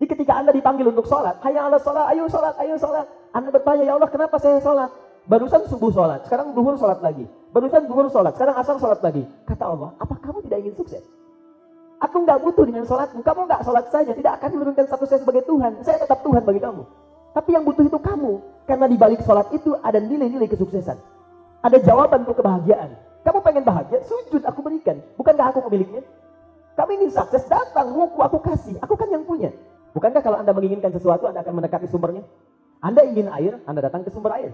Jadi ketika Anda dipanggil untuk sholat, hayya 'alas sholat, ayo sholat, ayo sholat. Anda bertanya, ya Allah kenapa saya sholat? Barusan subuh sholat, sekarang zuhur sholat lagi. Barusan zuhur sholat, sekarang asar sholat lagi. Kata Allah, apa kamu tidak ingin sukses? Aku nggak butuh dengan sholatmu, kamu nggak sholat saja, tidak akan menurunkan status saya sebagai Tuhan. Saya tetap Tuhan bagi kamu. Tapi yang butuh itu kamu, karena di balik sholat itu ada nilai-nilai kesuksesan. Ada jawaban untuk kebahagiaan. Kamu pengen bahagia, sujud aku berikan. Bukankah aku pemiliknya? Kamu ingin sukses, datang, ruku aku kasih, aku kan yang punya. Bukankah kalau Anda menginginkan sesuatu, Anda akan mendekati sumbernya? Anda ingin air, Anda datang ke sumber air.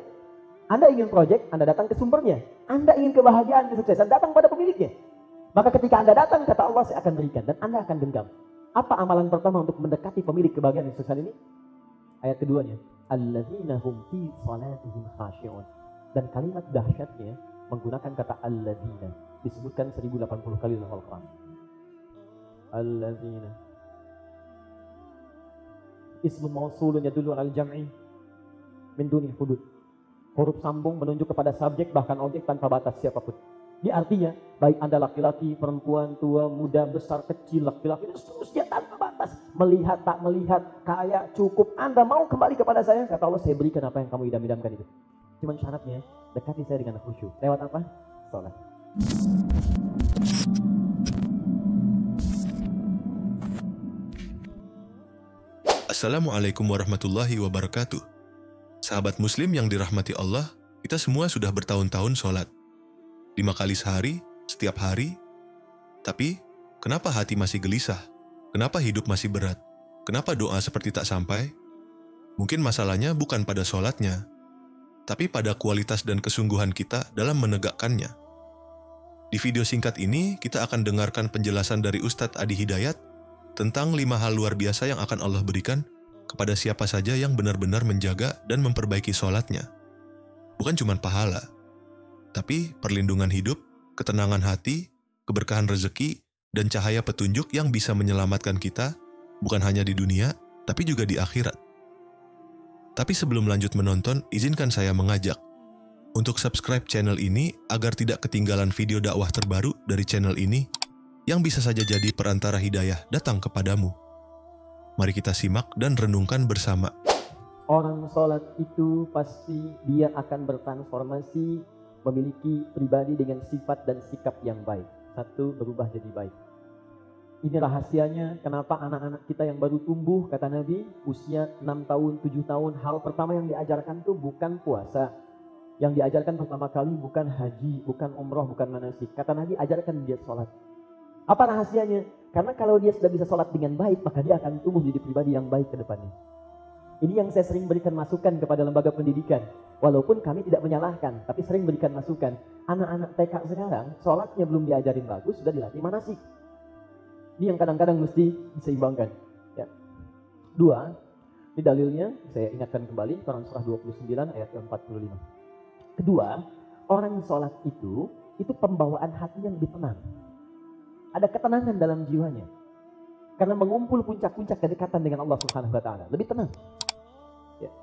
Anda ingin proyek, Anda datang ke sumbernya. Anda ingin kebahagiaan, kesuksesan, datang pada pemiliknya. Maka ketika Anda datang, kata Allah, saya akan berikan. Dan Anda akan genggam. Apa amalan pertama untuk mendekati pemilik kebahagiaan dan kesuksesan ini? Ayat keduanya. Alladzina hum fi salatihim khashi'un. Dan kalimat dahsyatnya menggunakan kata alladzina. Disebutkan 1080 kali dalam Al-Quran. Alladzina. Ismu mausulun yadullu al jam'i min duni hudud. Huruf sambung menunjuk kepada subjek bahkan objek tanpa batas siapapun. Ini artinya, baik Anda laki-laki, perempuan, tua, muda, besar, kecil, laki-laki, seterusnya tanpa batas. Melihat, tak melihat, kaya, cukup. Anda mau kembali kepada saya? Kata Allah, saya berikan apa yang kamu idam-idamkan itu. Cuman syaratnya, dekati saya dengan khusyuk. Lewat apa? Salat. Assalamualaikum warahmatullahi wabarakatuh. Sahabat muslim yang dirahmati Allah, kita semua sudah bertahun-tahun sholat. 5 kali sehari, setiap hari. Tapi, kenapa hati masih gelisah? Kenapa hidup masih berat? Kenapa doa seperti tak sampai? Mungkin masalahnya bukan pada sholatnya, tapi pada kualitas dan kesungguhan kita dalam menegakkannya. Di video singkat ini, kita akan dengarkan penjelasan dari Ustadz Adi Hidayat tentang 5 hal luar biasa yang akan Allah berikan kepada siapa saja yang benar-benar menjaga dan memperbaiki sholatnya. Bukan cuma pahala, tapi perlindungan hidup, ketenangan hati, keberkahan rezeki, dan cahaya petunjuk yang bisa menyelamatkan kita, bukan hanya di dunia, tapi juga di akhirat. Tapi sebelum lanjut menonton, izinkan saya mengajak untuk subscribe channel ini agar tidak ketinggalan video dakwah terbaru dari channel ini yang bisa saja jadi perantara hidayah datang kepadamu. Mari kita simak dan renungkan bersama. Orang sholat itu pasti dia akan bertransformasi, memiliki pribadi dengan sifat dan sikap yang baik. 1, berubah jadi baik. Ini rahasianya kenapa anak-anak kita yang baru tumbuh, kata Nabi, usia 6 tahun, 7 tahun, hal pertama yang diajarkan itu bukan puasa. Yang diajarkan pertama kali bukan haji, bukan umroh, bukan manasik. Kata Nabi, ajarkan dia sholat. Apa rahasianya? Karena kalau dia sudah bisa sholat dengan baik, maka dia akan tumbuh menjadi pribadi yang baik ke depannya. Ini yang saya sering berikan masukan kepada lembaga pendidikan. Walaupun kami tidak menyalahkan, tapi sering berikan masukan. Anak-anak TK sekarang, sholatnya belum diajarin bagus, sudah dilatih manasik. Ini yang kadang-kadang mesti diseimbangkan. Ya. 2, ini dalilnya, saya ingatkan kembali, Quran surah 29 ayat 45. Kedua, orang yang sholat itu pembawaan hatinya lebih tenang. Ada ketenangan dalam jiwanya. Karena mengumpul puncak-puncak kedekatan dengan Allah Subhanahu wa Ta'ala. Lebih tenang. Ya.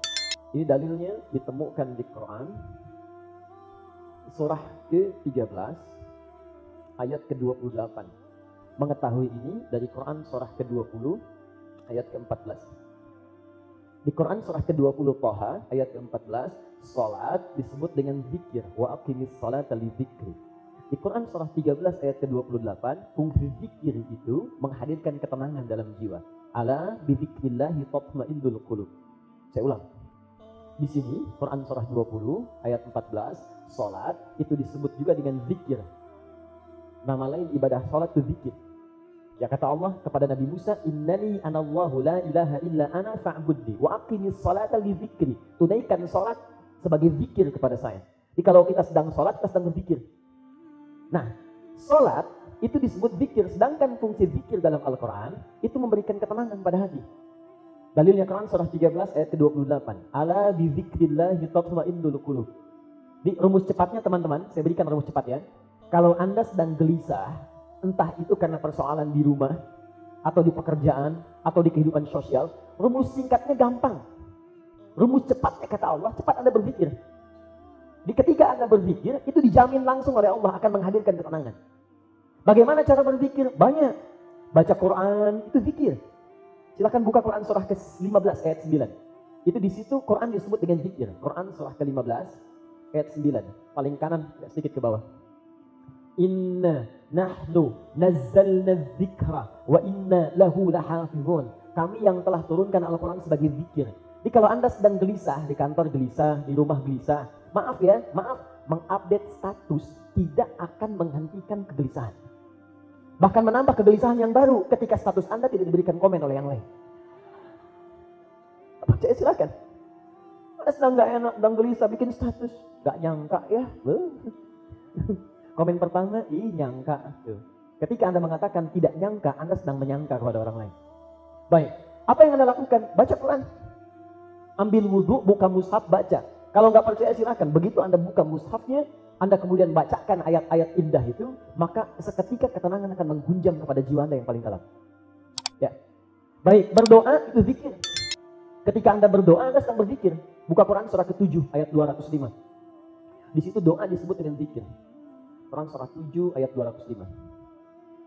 Ini dalilnya ditemukan di Quran surah ke-13 ayat ke-28. Mengetahui ini dari Quran surah ke-20 ayat ke-14. Di Quran surah ke-20 Thaha ayat ke-14, salat disebut dengan zikir, wa aqimis salata li dzikri. Di Quran surah 13 ayat ke-28, fungsi zikir itu menghadirkan ketenangan dalam jiwa. Ala bi dzikrillahi tatma'innul qulub. Saya ulang. Di sini Quran surah 20 ayat 14, salat itu disebut juga dengan zikir. Nama lain ibadah salat itu zikir. Ya kata Allah kepada Nabi Musa, innani anallahu la ilaha illa ana fa'budni wa aqimis salata li dzikri. Tunaikan salat sebagai zikir kepada saya. Jadi kalau kita sedang salat, kita sedang berzikir. Nah, salat itu disebut zikir, sedangkan fungsi zikir dalam Al-Quran itu memberikan ketenangan pada hati. Dalilnya Quran surah 13 ayat ke-28. Ala bi dzikrillahi tatma'innul qulub. Di rumus cepatnya teman-teman, saya berikan rumus cepat ya. Kalau Anda sedang gelisah, entah itu karena persoalan di rumah, atau di pekerjaan, atau di kehidupan sosial, rumus singkatnya gampang. Rumus cepatnya kata Allah, cepat Anda berzikir. Di ketika Anda berzikir, itu dijamin langsung oleh Allah akan menghadirkan ketenangan. Bagaimana cara berzikir? Banyak. Baca Quran, itu zikir. Silahkan buka Quran surah ke-15 ayat 9. Itu di situ Quran disebut dengan zikir. Quran surah ke-15 ayat 9. Paling kanan, sedikit ke bawah. Inna nahnu nazzalna dzikra wa inna lahu lahafizun. Kami yang telah turunkan Al-Quran sebagai zikir. Jadi kalau Anda sedang gelisah, di kantor gelisah, di rumah gelisah, maaf, mengupdate status tidak akan menghentikan kegelisahan. Bahkan menambah kegelisahan yang baru ketika status Anda tidak diberikan komen oleh yang lain. Percaya silakan. Anda sedang gak enak, sedang gelisah, bikin status. Gak nyangka ya. Komen pertama, nyangka. Ketika Anda mengatakan tidak nyangka, Anda sedang menyangka kepada orang lain. Baik, apa yang Anda lakukan? Baca Quran. Ambil wudhu, buka mushaf, baca. Kalau nggak percaya silakan. Begitu Anda buka mushafnya, Anda kemudian bacakan ayat-ayat indah itu, maka seketika ketenangan akan menghunjam kepada jiwa Anda yang paling dalam. Ya. Baik, berdoa itu zikir. Ketika Anda berdoa, Anda sedang berzikir. Buka Quran surah ke-7 ayat 205. Di situ doa disebut dengan zikir. Quran surah 7 ayat 205.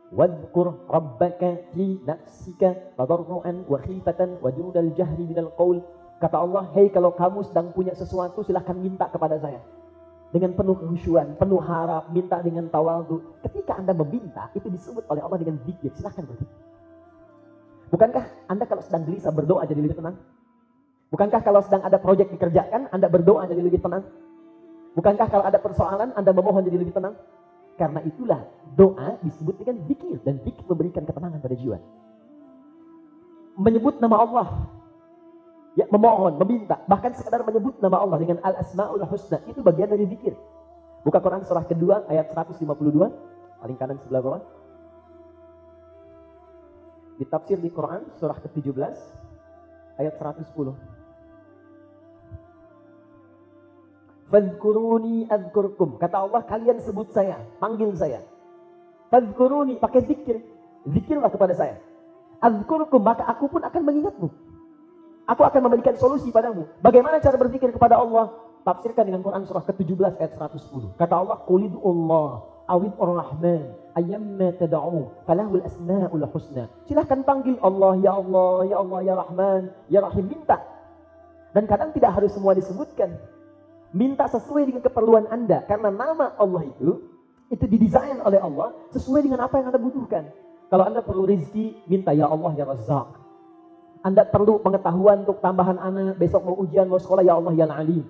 Wadhkur rabbaka fi nafsika tadarruan wa khifatan wa dunal jahri minal qaul. Kata Allah, hei kalau kamu sedang punya sesuatu silahkan minta kepada saya. Dengan penuh kekhusyuan, penuh harap, minta dengan tawadhu. Ketika Anda meminta, itu disebut oleh Allah dengan zikir. Silahkan berzikir. Bukankah Anda kalau sedang gelisah berdoa jadi lebih tenang? Bukankah kalau sedang ada proyek dikerjakan, Anda berdoa jadi lebih tenang? Bukankah kalau ada persoalan, Anda memohon jadi lebih tenang? Karena itulah doa disebut dengan zikir. Dan zikir memberikan ketenangan pada jiwa. Menyebut nama Allah, ya, memohon, meminta, bahkan sekedar menyebut nama Allah dengan al-asma'ul husna, itu bagian dari zikir. Buka Quran surah kedua ayat 152, paling kanan sebelah bawah. Ditafsir di Quran surah ke-17 ayat 110. Fadhkuruni adzkurkum. Kata Allah, kalian sebut saya, panggil saya. Fadhkuruni, pakai zikir. Zikirlah kepada saya. Adzkurkum, maka aku pun akan mengingatmu. Aku akan memberikan solusi padamu. Bagaimana cara berzikir kepada Allah? Tafsirkan dengan Quran surah ke-17 ayat 110. Kata Allah, qulidullah awid ar-rahman ayyamma tad'u falahul asma'ul husna. Silahkan panggil Allah, ya Allah, ya Allah, ya Rahman, ya Rahim, minta. Dan kadang tidak harus semua disebutkan. Minta sesuai dengan keperluan Anda. Karena nama Allah itu didesain oleh Allah sesuai dengan apa yang Anda butuhkan. Kalau Anda perlu rezeki, minta ya Allah, ya Razzaq. Anda perlu pengetahuan untuk tambahan anak, besok mau ujian, mau sekolah, ya Allah, ya Alim.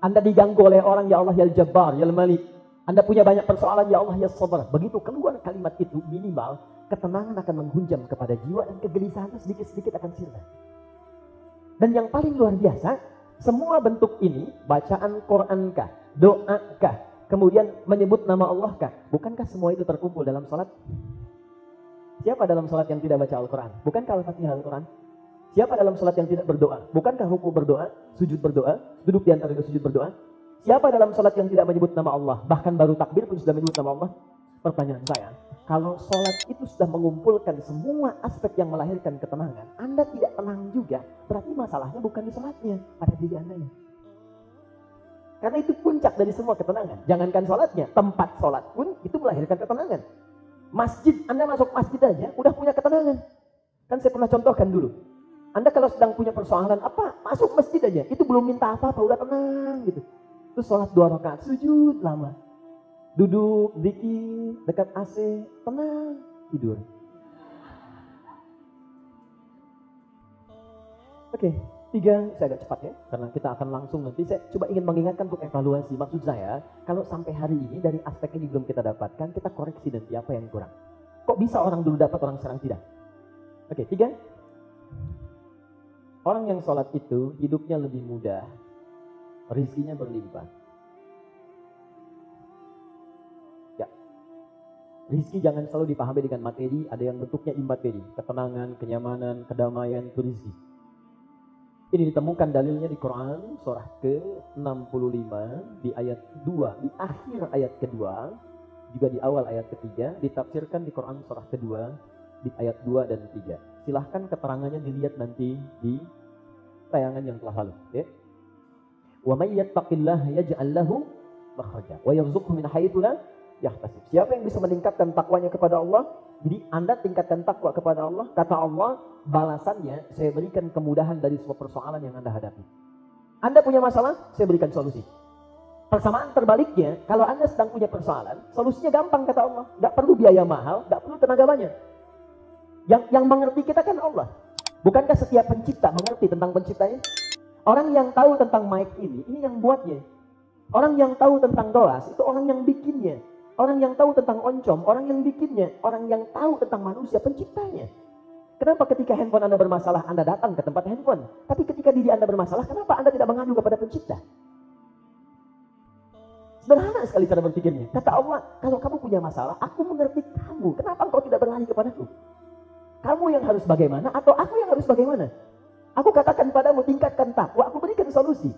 Anda diganggu oleh orang, ya Allah, ya Jabbar, ya Malik. Anda punya banyak persoalan, ya Allah, ya Sabar. Begitu keluar kalimat itu, minimal ketenangan akan menghunjam kepada jiwa dan kegelisahan sedikit-sedikit akan sirna. Dan yang paling luar biasa, semua bentuk ini, bacaan Quran kah, doa kah, kemudian menyebut nama Allah kah, bukankah semua itu terkumpul dalam salat? Siapa dalam salat yang tidak baca Al-Quran? Bukankah Al-Fatihah Al-Quran? Siapa dalam salat yang tidak berdoa? Bukankah ruku berdoa, sujud berdoa, duduk di antara dua sujud berdoa? Siapa dalam salat yang tidak menyebut nama Allah? Bahkan baru takbir pun sudah menyebut nama Allah? Pertanyaan saya, kalau salat itu sudah mengumpulkan semua aspek yang melahirkan ketenangan, Anda tidak tenang juga, berarti masalahnya bukan di salatnya, pada diri Anda. Karena itu puncak dari semua ketenangan. Jangankan salatnya, tempat salat pun itu melahirkan ketenangan. Masjid, Anda masuk masjid aja udah punya ketenangan. Kan saya pernah contohkan dulu. Anda kalau sedang punya persoalan apa, masuk masjid aja, itu belum minta apa-apa, udah tenang gitu. Terus sholat 2 rakaat, sujud lama. Duduk, zikir, dekat AC, tenang, tidur. Oke, 3, saya agak cepat ya, karena kita akan langsung nanti. Saya coba ingin mengingatkan untuk evaluasi. Maksud saya, kalau sampai hari ini dari aspek ini belum kita dapatkan, kita koreksi nanti apa yang kurang. Kok bisa orang dulu dapat, orang sekarang tidak? Oke, 3. Orang yang sholat itu hidupnya lebih mudah, rezekinya berlimpah. Ya, rezeki jangan selalu dipahami dengan materi, ada yang bentuknya imateri, ketenangan, kenyamanan, kedamaian, itu rezeki. Ini ditemukan dalilnya di Quran surah ke-65 di ayat 2, di akhir ayat kedua, juga di awal ayat ketiga, ditafsirkan di Quran surah kedua di ayat 2 dan 3. Silahkan keterangannya dilihat nanti di tayangan yang telah lalu, ya. Wa may yattaqillaha yaj'al lahu makhraja wa yarzuqhu min haitsu la yahtasib. Siapa yang bisa meningkatkan takwanya kepada Allah? Jadi Anda tingkatkan takwa kepada Allah, kata Allah, balasannya saya berikan kemudahan dari semua persoalan yang Anda hadapi. Anda punya masalah, saya berikan solusi. Persamaan terbaliknya, kalau Anda sedang punya persoalan, solusinya gampang kata Allah. Gak perlu biaya mahal, gak perlu tenaga banyak. Yang mengerti kita kan Allah. Bukankah setiap pencipta mengerti tentang penciptanya? Orang yang tahu tentang mic ini yang buatnya. Orang yang tahu tentang gelas, itu orang yang bikinnya. Orang yang tahu tentang oncom, orang yang bikinnya. Orang yang tahu tentang manusia, penciptanya. Kenapa ketika handphone Anda bermasalah, Anda datang ke tempat handphone? Tapi ketika diri Anda bermasalah, kenapa Anda tidak mengadu kepada pencipta? Sederhana sekali cara berpikirnya. Kata Allah, kalau kamu punya masalah, aku mengerti kamu. Kenapa engkau tidak berlari kepadaku? Kamu yang harus bagaimana atau aku yang harus bagaimana? Aku katakan padamu, tingkatkan takwa, aku berikan solusi.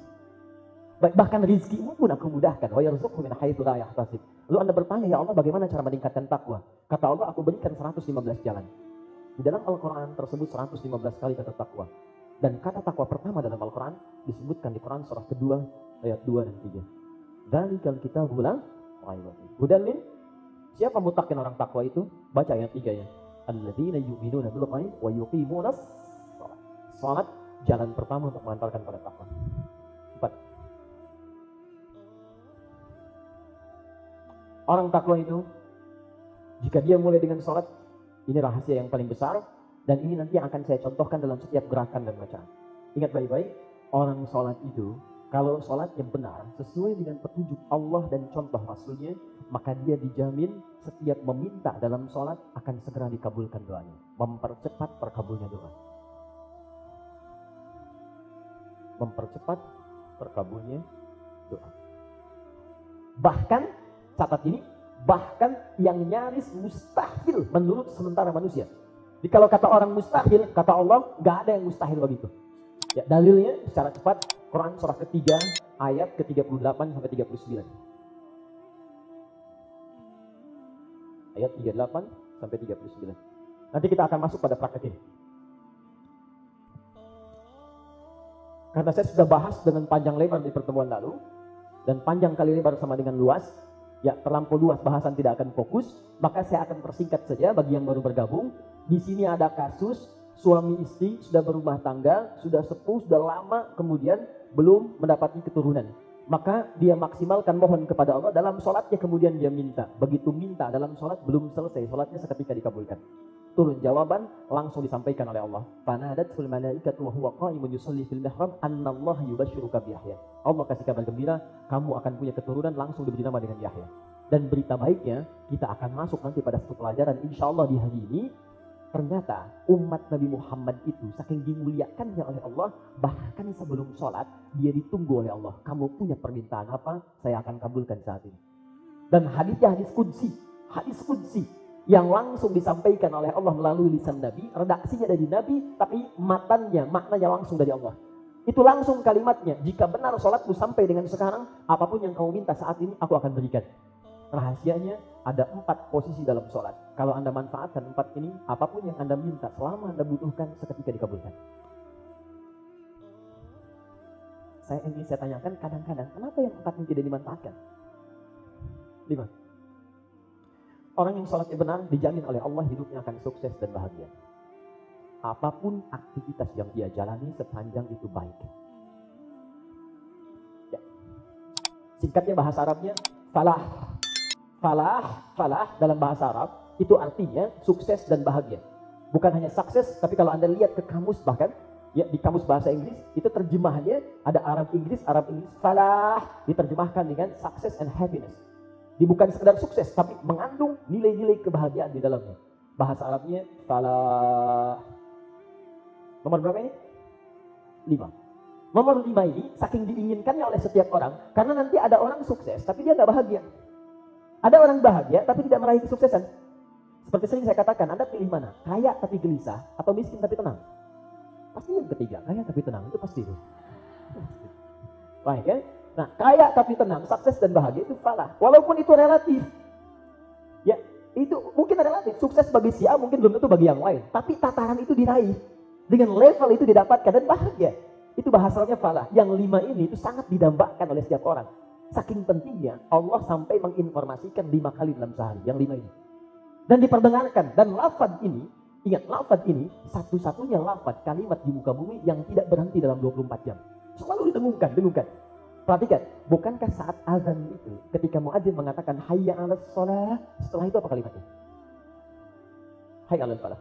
Bahkan rizkimu pun aku mudahkan. Wa yarzuqhu min haitsu la yahtasib. Lalu Anda bertanya, ya Allah bagaimana cara meningkatkan takwa? Kata Allah, aku berikan 115 jalan. Di dalam Al-Quran tersebut 115 kali kata takwa. Dan kata takwa pertama dalam Al-Quran disebutkan di Quran surah kedua ayat 2 dan 3. Dzalikal kitabu la raiba fihi. Hudan lil, siapa mutakin orang takwa itu? Baca ayat 3-nya. Alladzina yu'minuna bil ghaib wa yuqimunas shalah. Salat jalan pertama untuk mengantarkan pada takwa. 4. Orang takwa itu, jika dia mulai dengan sholat, ini rahasia yang paling besar, dan ini nanti akan saya contohkan dalam setiap gerakan dan bacaan. Ingat baik-baik, orang sholat itu, kalau sholatnya benar, sesuai dengan petunjuk Allah dan contoh Rasulnya, maka dia dijamin setiap meminta dalam sholat akan segera dikabulkan doanya. Mempercepat terkabulnya doa. Mempercepat terkabulnya doa. Bahkan, catat ini, bahkan yang nyaris mustahil menurut sementara manusia. Jadi kalau kata orang mustahil, kata Allah, gak ada yang mustahil begitu. Ya, dalilnya secara cepat, Quran surah ketiga, ayat ke-38 sampai 39. Ayat 38 sampai 39. Nanti kita akan masuk pada praktek ini. Karena saya sudah bahas dengan panjang lebar di pertemuan lalu, dan panjang kali lebar sama dengan luas, ya terlampau luas bahasan tidak akan fokus, maka saya akan persingkat saja bagi yang baru bergabung. Di sini ada kasus suami istri sudah berumah tangga, sudah sepuh, sudah lama, kemudian belum mendapati keturunan. Maka dia maksimalkan mohon kepada Allah dalam sholatnya, kemudian dia minta. Begitu minta dalam sholat belum selesai, sholatnya seketika dikabulkan. Turun jawaban langsung disampaikan oleh Allah. Fanadatul malaikatu wa huwa qa'imun yusalli fil mihrab annallaha yubashshiruka bi Yahya. Allah kasih kabar gembira, kamu akan punya keturunan, langsung diberi nama dengan Yahya. Dan berita baiknya, kita akan masuk nanti pada satu pelajaran insyaallah di hari ini. Ternyata umat Nabi Muhammad itu saking dimuliakannya oleh Allah, bahkan sebelum sholat dia ditunggu oleh Allah. Kamu punya permintaan apa? Saya akan kabulkan saat ini. Dan hadisnya hadis qudsi yang langsung disampaikan oleh Allah melalui lisan Nabi, redaksinya dari Nabi, tapi maknanya langsung dari Allah. Itu langsung kalimatnya, jika benar sholatmu sampai dengan sekarang, apapun yang kamu minta saat ini aku akan berikan. Rahasianya ada 4 posisi dalam sholat. Kalau Anda manfaatkan 4 ini, apapun yang Anda minta selama Anda butuhkan seketika dikabulkan. Saya tanyakan kadang-kadang, kenapa yang 4 ini tidak dimanfaatkan? 5. Orang yang sholatnya benar dijamin oleh Allah hidupnya akan sukses dan bahagia. Apapun aktivitas yang dia jalani sepanjang itu baik. Ya. Singkatnya bahasa Arabnya falah. Falah dalam bahasa Arab itu artinya sukses dan bahagia. Bukan hanya sukses, tapi kalau Anda lihat ke kamus bahkan, ya di kamus bahasa Inggris itu terjemahannya ada Arab Inggris, falah diterjemahkan dengan success and happiness. Bukan sekedar sukses, tapi mengandung nilai-nilai kebahagiaan di dalamnya. Bahasa Arabnya falah. Nomor berapa ini? 5. Nomor 5 ini saking diinginkannya oleh setiap orang, karena nanti ada orang sukses tapi dia gak bahagia. Ada orang bahagia tapi tidak meraih kesuksesan. Seperti sering saya katakan, Anda pilih mana? Kaya tapi gelisah atau miskin tapi tenang? Pasti yang ketiga, kaya tapi tenang, itu pasti itu. Baik ya? Nah, kaya tapi tenang, sukses dan bahagia itu falah. Walaupun itu relatif. Ya, itu mungkin relatif. Sukses bagi si A mungkin belum tentu bagi yang lain. Tapi tataran itu diraih. Dengan level itu didapatkan dan bahagia. Itu bahasanya falah. Yang 5 ini itu sangat didambakan oleh setiap orang. Saking pentingnya Allah sampai menginformasikan 5 kali dalam sehari, yang 5 ini. Dan diperdengarkan. Dan lafaz ini, ingat lafaz ini satu-satunya lafaz kalimat di muka bumi yang tidak berhenti dalam 24 jam. Selalu didengungkan. Perhatikan, bukankah saat azan itu ketika muadzin mengatakan hayya 'alas shalah, setelah itu apa kalimatnya? Hayya 'alas shalah.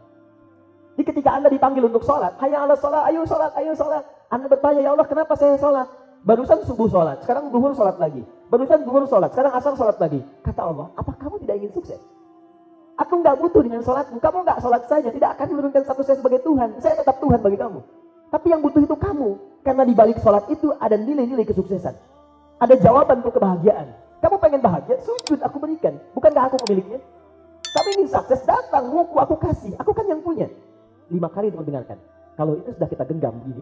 Jadi ketika Anda dipanggil untuk sholat, hayya 'alas shalah, ayo sholat. Anda bertanya, ya Allah kenapa saya sholat? Barusan subuh sholat, sekarang zuhur sholat lagi. Barusan zuhur sholat, sekarang asar sholat lagi. Kata Allah, apa kamu tidak ingin sukses? Aku nggak butuh dengan sholatmu, kamu nggak sholat saja, tidak akan menurunkan status saya sebagai Tuhan. Saya tetap Tuhan bagi kamu. Tapi yang butuh itu kamu, karena di balik sholat itu ada nilai-nilai kesuksesan. Ada jawaban untuk kebahagiaan. Kamu pengen bahagia, sujud aku berikan. Bukankah aku pemiliknya? Tapi ingin sukses, datang, ruku aku kasih, aku kan yang punya. 5 kali dengarkan. Kalau itu sudah kita genggam begini,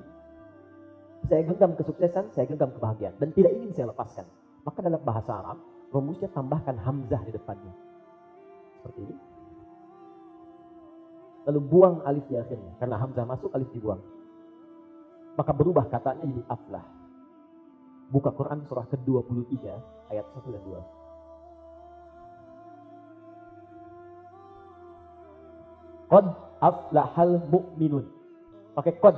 saya genggam kesuksesan, saya genggam kebahagiaan. Dan tidak ingin saya lepaskan. Maka dalam bahasa Arab, rumusnya tambahkan hamzah di depannya. Seperti ini. Lalu buang alif di akhirnya. Karena hamzah masuk, alif dibuang. Maka berubah katanya jadi aflah. Buka Quran surah ke-23 ayat 1 dan 2. Qad aflahal mu'minun. Pakai qad.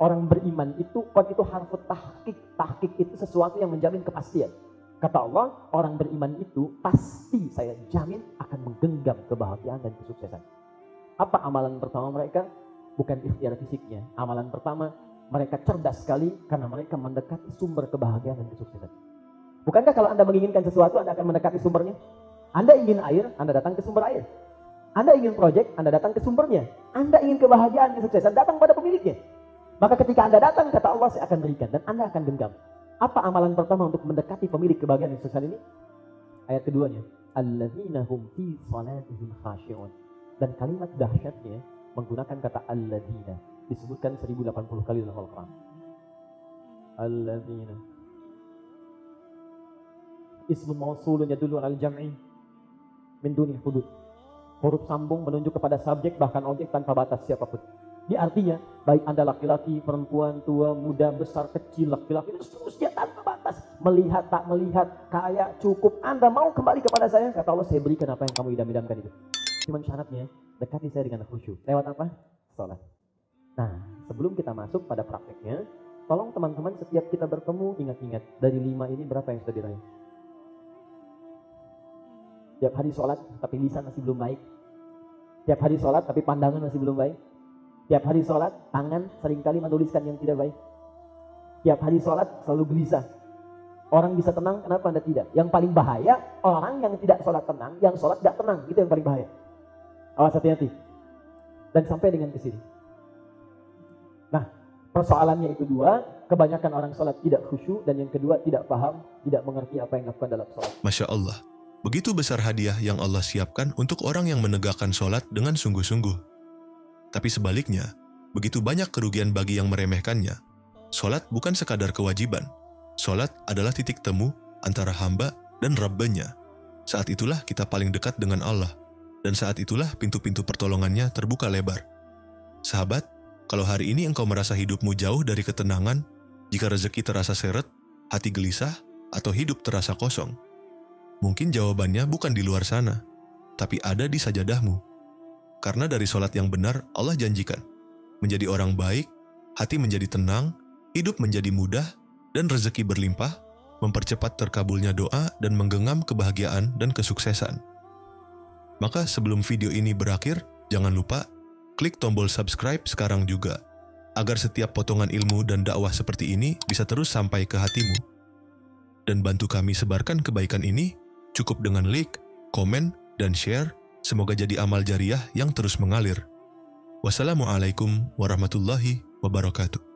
Orang beriman itu, qad itu harfu tahqiq. Tahqiq itu sesuatu yang menjamin kepastian. Kata Allah, orang beriman itu pasti saya jamin akan menggenggam kebahagiaan dan kesuksesan. Apa amalan pertama mereka? Bukan ikhtiar fisiknya. Amalan pertama, mereka cerdas sekali karena mereka mendekati sumber kebahagiaan dan kesuksesan. Bukankah kalau Anda menginginkan sesuatu, Anda akan mendekati sumbernya? Anda ingin air, Anda datang ke sumber air. Anda ingin proyek, Anda datang ke sumbernya. Anda ingin kebahagiaan, kesuksesan, datang pada pemiliknya. Maka ketika Anda datang, kata Allah, saya akan berikan. Dan Anda akan genggam. Apa amalan pertama untuk mendekati pemilik kebahagiaan dan kesuksesan ini? Ayat keduanya. Alladzina hum fi salatihim khashi'un. Dan kalimat dahsyatnya menggunakan kata alladzina. Disebutkan 1080 kali dalam Al-Quran. Alladzina. Ismu mausulun yadullu al jam'i min duni hudud. Huruf sambung menunjuk kepada subjek bahkan objek tanpa batas siapapun. Ini artinya, baik Anda laki-laki, perempuan, tua, muda, besar, kecil, laki-laki, seterusnya tanpa batas. Melihat, tak melihat, kaya, cukup. Anda mau kembali kepada saya, kata Allah, saya berikan apa yang kamu idam-idamkan itu. Cuman syaratnya, dekati saya dengan khusyuk. Lewat apa? Sholat. Nah, sebelum kita masuk pada prakteknya, tolong teman-teman setiap kita bertemu, ingat-ingat, dari 5 ini berapa yang sudah diraih? Tiap hari sholat, tapi lisan masih belum baik. Tiap hari sholat, tapi pandangan masih belum baik. Tiap hari sholat, tangan seringkali menuliskan yang tidak baik. Tiap hari sholat, selalu gelisah. Orang bisa tenang, kenapa Anda tidak? Yang paling bahaya, orang yang tidak sholat tenang, yang sholat tidak tenang. Itu yang paling bahaya. Awas hati-hati. Dan sampai dengan ke sini. Nah, persoalannya itu 2. Kebanyakan orang sholat tidak khusyuk. Dan yang kedua, tidak paham, tidak mengerti apa yang dilakukan dalam sholat. Masya Allah. Begitu besar hadiah yang Allah siapkan untuk orang yang menegakkan sholat dengan sungguh-sungguh. Tapi sebaliknya, begitu banyak kerugian bagi yang meremehkannya. Sholat bukan sekadar kewajiban. Sholat adalah titik temu antara hamba dan Rabbanya. Saat itulah kita paling dekat dengan Allah. Dan saat itulah pintu-pintu pertolongannya terbuka lebar. Sahabat, kalau hari ini engkau merasa hidupmu jauh dari ketenangan, jika rezeki terasa seret, hati gelisah, atau hidup terasa kosong, mungkin jawabannya bukan di luar sana, tapi ada di sajadahmu. Karena dari sholat yang benar, Allah janjikan, menjadi orang baik, hati menjadi tenang, hidup menjadi mudah, dan rezeki berlimpah, mempercepat terkabulnya doa dan menggenggam kebahagiaan dan kesuksesan. Maka sebelum video ini berakhir, jangan lupa klik tombol subscribe sekarang juga, agar setiap potongan ilmu dan dakwah seperti ini bisa terus sampai ke hatimu. Dan bantu kami sebarkan kebaikan ini, cukup dengan like, komen, dan share. Semoga jadi amal jariah yang terus mengalir. Wassalamualaikum warahmatullahi wabarakatuh.